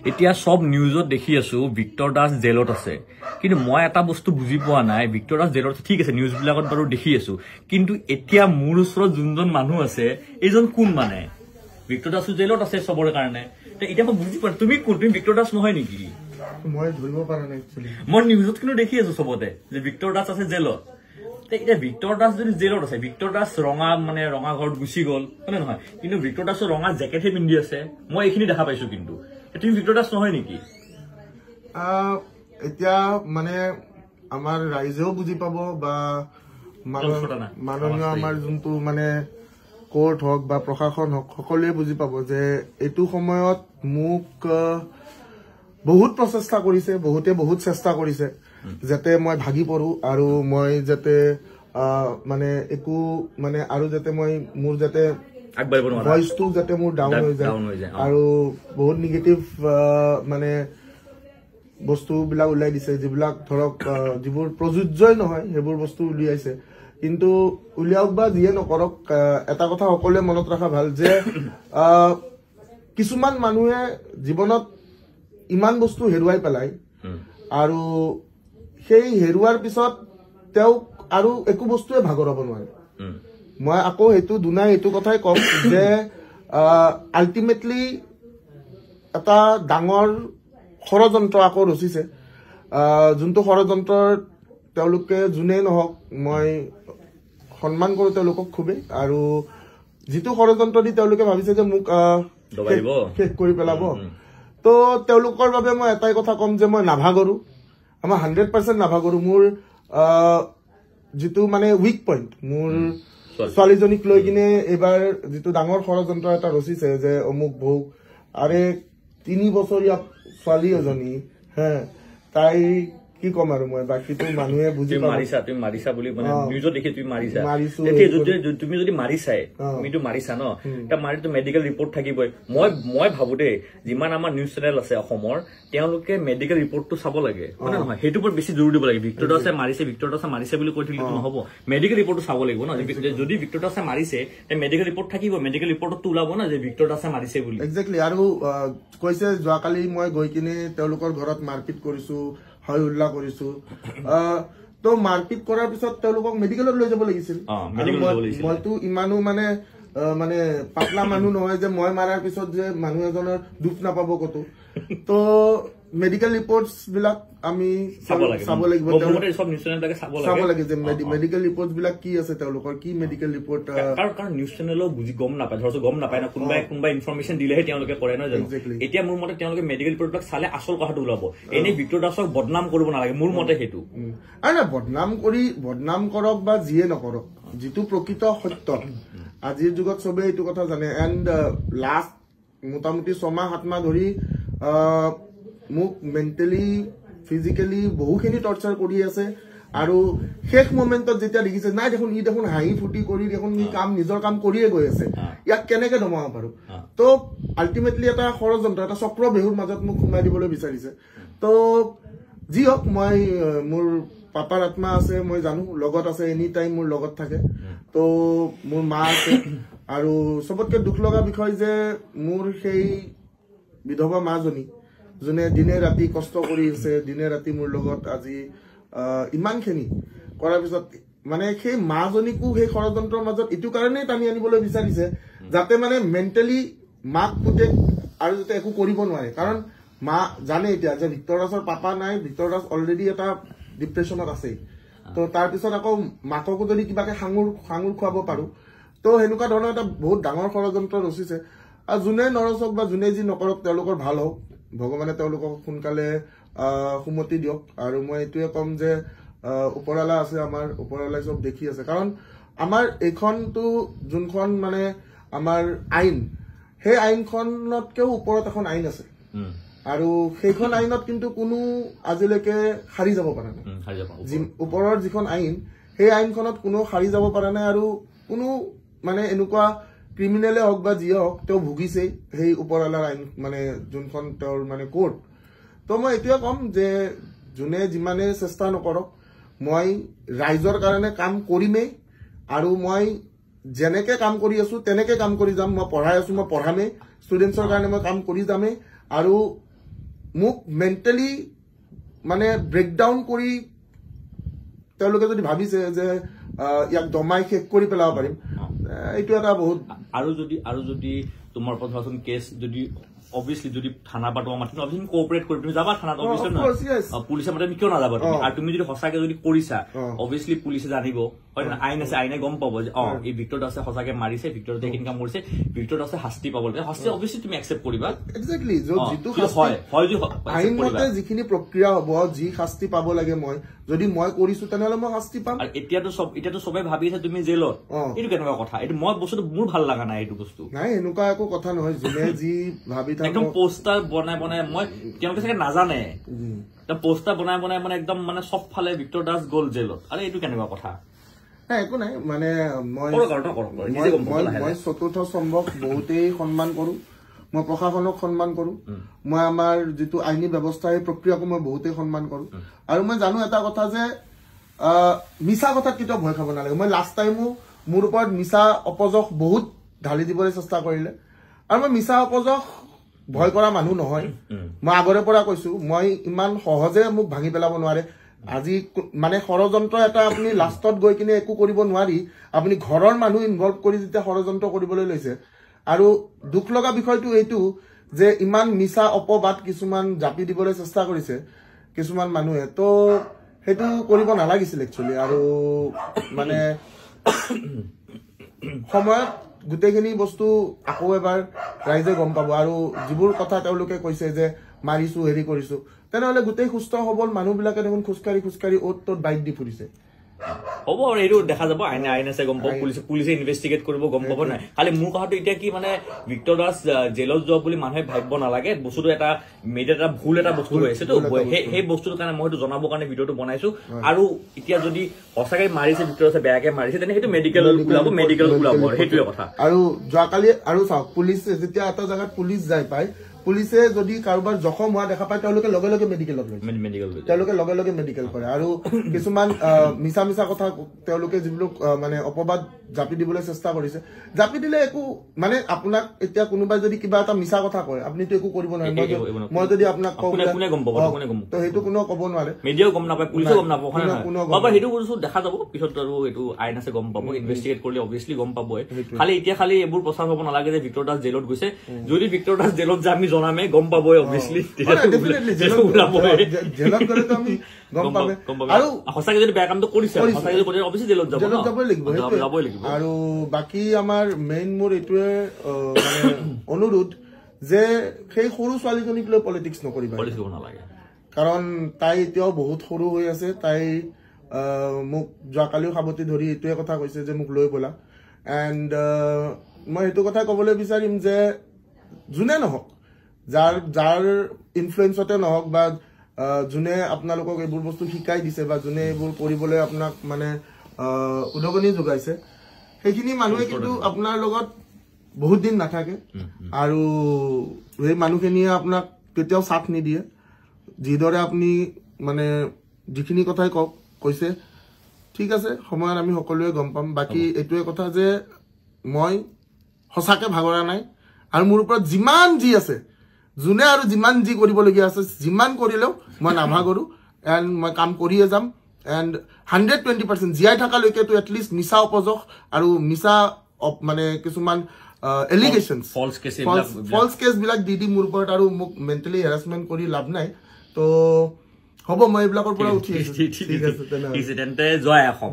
এতিয়া সব নিউজত দেখি আছো ভিক্টৰ দাস জেলত আছে কিন্তু মই এটা বস্তু বুজি পোৱা নাই ভিক্টৰ দাস জেলত ঠিক আছে নিউজ বিলাকত বাৰু দেখি আছো কিন্তু এতিয়া মোৰ ওচৰত যোনজন মানুহ আছে এইজন কোন মানে ভিক্টৰ দাস জেলত আছে সবৰ কাৰণে এতিয়া মই বুজি পোৱা তুমি কোন তুমি ভিক্টৰ দাস নহয় নেকি মই ধৰিব পৰা নাই একচুৱেলি মই নিউজত কিন্তু দেখি আছো সবতে যে ভিক্টৰ দাস আছে জেলত এতিয়া ভিক্টৰ দাস যদি জেলত আছে ভিক্টৰ দাস ৰঙা ঘৰত গুচি গ'ল হয়নে নহয় কিন্তু ভিক্টৰ দাসৰ ৰঙা জেকেটহে পিন্ধি আছে মই এইখিনি দেখা পাইছো কিন্তু তুমি ভিক্টৰ দাস নহয় নেকি এতিয়া মানে আমাৰ ৰাইজেও বুজি পাব বা মাননীয় আমাৰ যোনটো মানে কোৰ্ট হওক বা প্ৰশাসন হওক সকলোৱে বুজি পাব যে এইটো সময়ত মোক বহুত প্ৰচেষ্টা কৰিছে বহুত চেষ্টা কৰিছে যাতে মই ভাগি পৰো আৰু মই যাতে মানে একো মানে আৰু যাতে মই মোৰ যাতে ভইচটো যাতে মোৰ ডাউন হৈ যায় আৰু বহুত নিগেটিভ মানে বস্তুবিলাক ওলাই দিছে যিবিলাক ধৰক যিবোৰ প্ৰযোজ্যই নহয় সেইবোৰ বস্তু উলিয়াইছে কিন্তু উলিয়াওক বা যিয়ে নকৰক এটা কথা সকলোৱে মনত ৰখা ভাল যে কিছুমান মানুহে জীৱনত ইমান বস্তু হেৰুৱাই পেলায় আৰু সেই হেৰুৱাৰ পিছত তেওঁক আৰু একো বস্তুৱে ভাগৰ হ'ব নোৱাৰে মই আকৌ সেইটো দুনাই এইটো কথাই কম যে আল্টিমেটলি এটা ডাঙৰ ষড়যন্ত্ৰ আকৌ ৰচিছে যোনটো ষড়যন্ত্ৰৰ তেওঁলোকে যোনেই নহওক মই সন্মান কৰোঁ তেওঁলোকক খুবেই আৰু যিটো ষড়যন্ত্ৰ দি তেওঁলোকে ভাবিছে যে মোক শেষ কৰি পেলাব তো তেওঁলোকৰ বাবে মই এটাই কথা কম যে মই নাভাগৰো আমাৰ 100% নাভাগৰো মোৰ যিটো মানে উইক পইণ্ট মোৰ ছোৱালীজনীক লৈ কিনে এইবাৰ যিটো ডাঙৰ ষড়যন্ত্ৰ এটা ৰচিছে যে অমুক বহু আৰে 3 বছৰীয়া ছোৱালী এজনী তাই কি কম আৰু মই বাকীটো মানুহে বুজি তুমি মাৰিছা বুলি মানে নিউজত দেখি তুমি মাৰিছা তুমি যদি মাৰিছাই তুমিতো মাৰিছা ন এতিয়া মাৰিতো মেডিকেল ৰিপৰ্ট থাকিবই মই ভাবো দেই যিমান আমাৰ নিউজ চেনেল আছে অসমৰ তেওঁলোকে মেডিকেল ৰিপৰ্টটো চাব লাগে হয় নহয় সেইটো ওপৰত বেছি জোৰ দিব লাগে ভিক্টৰ দাসে মাৰিছে বুলি কৈ থাকিলে নহ'ব মেডিকেল ৰিপৰ্টটো চাব লাগিব ন যদি ভিক্টৰ দাসে মাৰিছে মেডিকেল ৰিপৰ্ট থাকিব মেডিকেল ৰিপৰ্টতো ওলাব না যে ভিক্টৰ দাসে মাৰিছে বুলি একজেক্টলি আৰু কৈছে যোৱাকালি মই গৈ কিনে তেওঁলোকৰ ঘৰত মাৰপিট কৰিছো হয় উল্লাহ কৰিছো তো মাৰপিট কৰাৰ পিছত তেওঁলোকক মেডিকেলত লৈ যাব লাগিছিল মইতো ইমানো মানে মানে পাতলা মানুহ নহয় যে মই মাৰাৰ পিছত যে মানুহ এজনৰ দুখ নাপাব কতো তো মেডিকেল ৰিপৰ্টছ বিলাক আমি চাব লাগিব চাব লাগে যে মেডিকেল ৰিপৰ্টছ বিলাক কি আছে তেওঁলোকৰ কি মেডিকেল ৰিপৰ্ট কাৰণ নিউজ চেনেলৰ বুজি গম নাপায় ধৰক গম নাপায় না কোনোবাই ইনফৰমেশ্যন দিলেহে তেওঁলোকে কৰে নহয় জানো এতিয়া মোৰ মতে তেওঁলোকে মেডিকেল ৰিপৰ্ট বিলাক চালে আচল কথাটো ওলাব এনেই ভিক্টৰ দাসক বদনাম কৰিব নালাগে মোৰ মতে সেইটো আৰু বদনাম কৰক বা যিয়ে নকৰক যিটো প্ৰকৃত সত্য আজিৰ যুগত চবে এইটো কথা জানে এণ্ড লাষ্ট মোটামুটি 6-7 মাহ ধৰি মোক মেণ্টেলি ফিজিকেলি বহুখিনি টৰ্চাৰ কৰি আছে আৰু শেষ মোমেণ্টত যেতিয়া দেখিছে নাই দেখোন ই দেখোন হাঁহি ফুটি কৰি দেখোন ই নিজৰ কাম কৰিয়ে গৈ আছে ইয়াক কেনেকে দমাব পাৰো তো আল্টিমেটলি এটা ষড়যন্ত্ৰ এটা চক্ৰবেহুৰ মাজত মোক সোমাই দিবলৈ বিচাৰিছে তো যি হওক মই মোৰ পাপাৰ আত্মা আছে মই জানো লগত আছে এনি টাইম মোৰ লগত থাকে তো মোৰ মা আছে আৰু সবতকৈ দুখ লগা বিষয় যে মোৰ সেই বিধৱা মাজনী যোনে দিনে ৰাতি কষ্ট কৰি আছে দিনে ৰাতি মোৰ লগত আজি ইমানখিনি কৰাৰ পিছত মানে সেই মাজনীকো সেই ষড়যন্ত্ৰৰ মাজত এইটো কাৰণেই টানি আনিবলৈ বিচাৰিছে যাতে মানে মেণ্টেলি মাক পুতেক আৰু যাতে একো কৰিব নোৱাৰে কাৰণ মা জানে এতিয়া যে ভিক্টৰ দাসৰ পাপা নাই ভিক্টৰ দাস অলৰেডি এটা ডিপ্ৰেশ্যনত আছে তো তাৰপিছত আকৌ মাককো যদি কিবাকে সাঙুৰ খুৱাব পাৰো তো সেনেকুৱা ধৰণৰ এটা বহুত ডাঙৰ ষড়যন্ত্ৰ ৰচিছে আৰু যোনে নৰচক বা যোনে যি নকৰক তেওঁলোকৰ ভাল হওক ভগৱানে তেওঁলোকক সোনকালে সুমতি দিয়ক আৰু মই এইটোৱে ক'ম যে ওপৰৱালা আছে আমাৰ ওপৰৱালাই চব দেখি আছে কাৰণ আমাৰ এইখনটো যোনখন মানে আমাৰ আইন সেই আইনখনতকেও ওপৰত এখন আইন আছে আৰু সেইখন আইনত কিন্তু কোনো আজিলৈকে হাৰি যাব পৰা নাই ওপৰৰ যিখন আইন সেই আইনখনত কোনো হাৰি যাব পৰা নাই আৰু কোনো মানে এনেকুৱা ক্ৰিমিনেলে হওক বা যিয়ে হওক তেওঁ ভুগিছেই সেই ওপৰৱালাৰ আইন মানে যোনখন তেওঁৰ মানে কোৰ্ট তো মই এইটোৱে ক'ম যে যোনে যিমানে চেষ্টা নকৰক মই ৰাইজৰ কাৰণে কাম কৰিমেই আৰু মই যেনেকে কাম কৰি আছো তেনেকে কাম কৰি যাম মই পঢ়াই আছো মই পঢ়ামেই ষ্টুডেণ্টছৰ কাৰণে মই কাম কৰি যামেই আৰু মোক মেণ্টেলি মানে ব্ৰেকডাউন কৰি তেওঁলোকে যদি ভাবিছে যে ইয়াক দমাই শেষ কৰি পেলাব পাৰিম এইটো এটা বহুত আৰু যদি তোমাৰ ওপৰত ধৰাচোন কেছ যদি obviously যদি থানা বা তোমাৰ মাতিন অবভিয়াসলি কোঅপাৰেট কৰি তুমি যাবা থানাত অবভিয়াসলি পুলিচে মাতে কিয় নাযাবা তুমি আৰু তুমি যদি সঁচাকে যদি কৰিছা অবভিয়াসলি পুলিচে জানিব হয় না আইন আছে আইনে গম পাব যে এই ভিক্টৰ দাসে সঁচাকে মাৰিছে ভিক্টৰ দাসে কিনকা কৰিছে ভিক্টৰ দাসে শাস্তি পাব লাগে শাস্তি অবভিয়াসলি তুমি একসেপ্ট কৰিবা এক্স্যাক্টলি যেটো হয় আইনমতে যিখিনি প্ৰক্ৰিয়া হ'ব যি শাস্তি পাব লাগে যদি মই কৰিছো তেনেহলে মই শাস্তি পাম আৰু এতিয়াতো সবে ভাবি আছে তুমি জেলত এইটো কেনেকুৱা কথা এইটো মই বস্তুটো মোৰ ভাল লাগা নাই এইটো বস্তু নাই এনেকুৱা একো কথা নহয় যোনে যি ভাবি একদম পোস্টাৰ বনাই মই তেওঁলোকে চাগে নাজানে পোস্টাৰ বনাই মানে একদম মানে সব ফালে ভিক্টৰ দাস গ'ল জেলত আৰু এইটো কেনেকুৱা কথা একো নাই মানে মই চতুৰ্থ স্তম্ভক বহুতেই সন্মান কৰো মই প্ৰশাসনক সন্মান কৰো মই আমাৰ যিটো আইনী ব্যৱস্থা এই প্ৰক্ৰিয়াকো মই বহুতেই সন্মান কৰো আৰু মই জানো এটা কথা যে মিছা কথাত কেতিয়াও ভয় খাব নালাগে মই লাষ্ট টাইমো মোৰ ওপৰত মিছা অপযশ বহুত ঢালি দিবলৈ চেষ্টা কৰিলে আৰু মই মিছা অপযশ ভয় কৰা মানুহ নহয় মই আগৰে পৰা কৈছো মই ইমান সহজে মোক ভাঙি পেলাব নোৱাৰে আজি মানে ষড়যন্ত্ৰ এটা আপুনি লাষ্টত গৈ কিনে একো কৰিব নোৱাৰি আপুনি ঘৰৰ মানুহ ইনভলভ কৰি যেতিয়া ষড়যন্ত্ৰ কৰিবলৈ লৈছে আৰু দুখ লগা বিষয়টো এইটো যে ইমান মিছা অপবাদ কিছুমান জাপি দিবলৈ চেষ্টা কৰিছে কিছুমান মানুহে তো সেইটো কৰিব নালাগিছিল একচুৱেলি আৰু মানে সময়ত গোটেইখিনি বস্তু আকৌ এবাৰ ৰাইজে গম পাব আৰু যিবোৰ কথা তেওঁলোকে কৈছে যে মাৰিছো হেৰি কৰিছো তেনেহলে গোটেই সুস্থ সবল মানুহবিলাকে দেখোন খোজকাঢ়ি অ'ত ত'ত বাইক দি ফুৰিছে হ'ব আৰু এইটো দেখা যাব আইন আছে গম পাব পুলিচে ইনভেষ্টিগেট কৰিব গম পাব নাই খালি মোৰ কথাটো এতিয়া কি মানে ভিক্টৰ দাস জেলত যোৱা বুলি মানুহে ভাবিব নালাগে বস্তুটো এটা মিডিয়াত এটা ভুল এটা বস্তু হৈ আছেতো সেই বস্তুটোৰ কাৰণে মই সেইটো জনাবৰ কাৰণে ভিডিঅ'টো বনাইছো আৰু এতিয়া যদি সঁচাকে মাৰিছে ভিক্টৰ দাসে বেয়াকে মাৰিছে তেনে সেইটো মেডিকেল ওলাব সেইটোৱে কথা আৰু যোৱাকালি আৰু চাওক পুলিচ যেতিয়া এটা জাগাত পুলিচ যায় পায় পুলিচে যদি কাৰোবাৰ জখম হোৱা দেখা পায় তেওঁলোকে লগে লগে মেডিকেলত লৈ তেওঁলোকে লগে লগে মেডিকেল কৰে আৰু কিছুমান মিছা কথা তেওঁলোকে যিবিলাক মানে অপবাদ জাপি দিবলৈ চেষ্টা কৰিছে জাপি দিলে একো মানে আপোনাক এতিয়া কোনোবাই যদি কিবা এটা মিছা কথা কয় আপুনিতো একো কৰিব নোৱাৰে মই যদি আপোনাক কওঁ তো সেইটো কোনেও ক'ব নোৱাৰে মিডিয়াও গম নাপায় পুলিচে গম নাপাব সেইটো বস্তু দেখা যাব পিছত আৰু এইটো আইন আছে গম পাব ইনভেষ্টিগেট কৰিলে অবভিয়াসলি গম পাবই খালি এইবোৰ প্ৰচাৰ হ'ব নালাগে যে ভিক্টৰ দাস জেলত গৈছে যদি ভিক্টৰ দাস জেলত যায় আমি জনামে গম পাবই অবভিয়াসলি জেলত গ'লেতো আমি গম পাবে আৰু সঁচাকে যদি বেয়া কামটো কৰিছে সঁচাকে যদি অবভিয়াসলি জেলত যাবই লাগিব আৰু বাকী আমাৰ মেইন মোৰ এইটোৱে মানে অনুৰোধ যে সেই সৰু ছোৱালীজনীক লৈ পলিটিক্স নকৰিব নালাগে কাৰণ তাই এতিয়াও বহুত সৰু হৈ আছে তাই মোক যোৱাকালিও সাৱতি ধৰি এইটোৱে কথা কৈছে যে মোক লৈ ব'লা এণ্ড মই সেইটো কথা ক'বলৈ বিচাৰিম যে যোনে নহওক যাৰ ইনফ্লুৱেঞ্চতে নহওক বা যোনে আপোনালোকক এইবোৰ বস্তু শিকাই দিছে বা যোনে এইবোৰ কৰিবলৈ আপোনাক মানে উদগনি যোগাইছে সেইখিনি মানুহে কিন্তু আপোনাৰ লগত বহুত দিন নাথাকে আৰু সেই মানুহখিনিয়ে আপোনাক কেতিয়াও সাথ নিদিয়ে যিদৰে আপুনি মানে যিখিনি কথাই কৈছে ঠিক আছে সময়ত আমি সকলোৱে গম পাম বাকী এইটোৱে কথা যে মই সঁচাকে ভাগৰা নাই আৰু মোৰ ওপৰত যিমান যি আছে যোনে আৰু যিমান যি কৰিবলগীয়া আছে যিমান কৰিলেও মই নাভাগৰো এণ্ড মই কাম কৰিয়ে যাম এণ্ড 120% জীয়াই থকালৈকেতো এটলিষ্ট মিছা অপযশ আৰু মিছা মানে কিছুমান এলিগেশ্যনছ ফলছ কেছবিলাক দি মোৰ ওপৰত আৰু মোক মেণ্টেলি হেৰাছমেণ্ট কৰি লাভ নাই তো হ'ব মই এইবিলাকৰ পৰা উঠি আছো ঠিক আছে তেন্তে জয় অসম